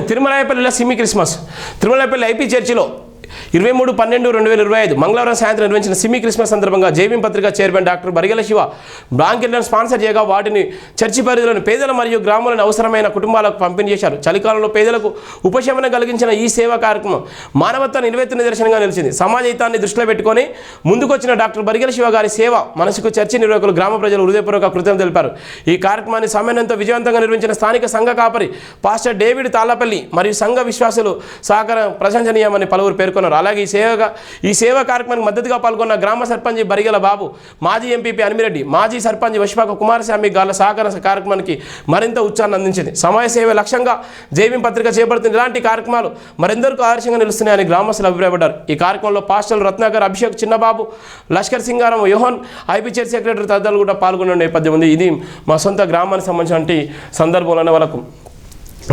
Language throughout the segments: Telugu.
తిరుమలాయపల్లిలో సిమి క్రిస్మస్. తిరుమలాయపల్లి ఐపీ చర్చిలో 23/12/2025 మంగళవారం సాయంత్రం నిర్వహించిన సిమి క్రిస్మస్ సందర్భంగా జైభీం పత్రిక chairman doctor Barigela Shiva బ్లాంకెట్లను sponsor చేయగా వాటిని చర్చి పరిధిలోని పేదల మరియు గ్రామాలను అవసరమైన కుటుంబాలకు పంపిణీ చేశారు. చలికాలంలో పేదలకు ఉపశమనం కలిగించిన ఈ సేవా కార్యక్రమం మానవత్వ నిలువెత్తు నిదర్శనంగా నిలిచింది. సమాజ హితాన్ని దృష్టిలో పెట్టుకొని ముందుకొచ్చిన డాక్టర్ బరిగెల శివ గారి సేవ మనసుకు చర్చి నిర్వాహకులు గ్రామ ప్రజలు హృదయపూర్వక కృతజ్ఞతలు తెలిపారు. ఈ కార్యక్రమాన్ని సమన్వయంతో విజయవంతంగా నిర్వహించిన స్థానిక సంఘ కాపరి పాస్టర్ డేవిడ్ తాళ్లపల్లి మరియు సంఘ విశ్వాసులు సహకారం ప్రశంసనీయమని పలువురు పేర్కొన్నారు. అలాగే ఈ సేవా కార్యక్రమానికి మద్దతుగా పాల్గొన్న గ్రామ సర్పంచ్ బరిగెల బాబు, మాజీ ఎంపీపీ అనిమిరెడ్డి, మాజీ సర్పంచ్ వశిపాక కుమారస్వామి గాళ్ల సహకార కార్యక్రమానికి మరింత ఉత్సాహాన్ని అందించింది. సమాజ సేవ లక్ష్యంగా జైభీం పత్రిక చేపడుతున్న ఇలాంటి కార్యక్రమాలు మరెందరికీ ఆదర్శంగా నిలుస్తున్నాయని గ్రామస్తులు అభిప్రాయపడ్డారు. ఈ కార్యక్రమంలో పాస్టర్లు రత్నాకర్, అభిషేక్, చిన్నబాబు, లష్కర్ సింగారం, యోహన్, ఐపీ చర్చ్ సెక్రటరీ తదితరులు కూడా పాల్గొన్న నేపథ్యం ఉంది. ఇది మా సొంత గ్రామానికి సంబంధించిన సందర్భంలోనే వాళ్ళకు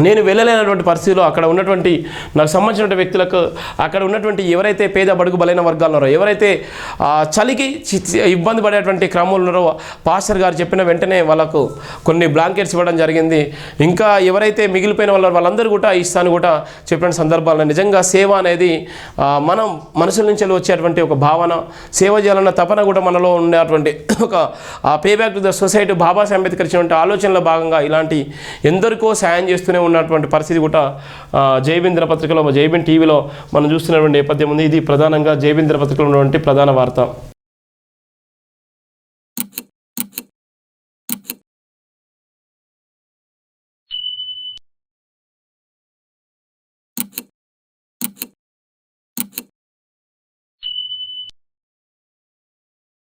నేను వెళ్ళలేనటువంటి పరిస్థితిలో అక్కడ ఉన్నటువంటి నాకు సంబంధించిన వ్యక్తులకు, అక్కడ ఉన్నటువంటి ఎవరైతే పేద బడుగు బలైన వర్గాలు ఉన్నారో, ఎవరైతే చలికి ఇబ్బంది పడేటువంటి క్రమంలో ఉన్నారో పాస్టర్ గారు చెప్పిన వెంటనే వాళ్ళకు కొన్ని బ్లాంకెట్స్ ఇవ్వడం జరిగింది. ఇంకా ఎవరైతే మిగిలిపోయిన వాళ్ళందరూ కూడా ఇస్తాను కూడా చెప్పిన సందర్భాల్లో నిజంగా సేవ అనేది మనం మనసుల నుంచి వచ్చేటువంటి ఒక భావన, సేవ చేయాలన్న తపన కూడా మనలో ఉండేటువంటి ఒక pay back to the society Babasaheb Ambedkar ఇచ్చినటువంటి ఆలోచనలో భాగంగా ఇలాంటి ఎందరికో సాయం చేస్తూనే ఉన్నటువంటి పరిస్థితి కూడా జైభీం దినపత్రికలో, జైభీం టీవీలో మనం చూస్తున్నటువంటి నేపథ్యం ఉంది. ఇది ప్రధానంగా జైభీం దినపత్రికలో ఉన్నటువంటి ప్రధాన వార్త.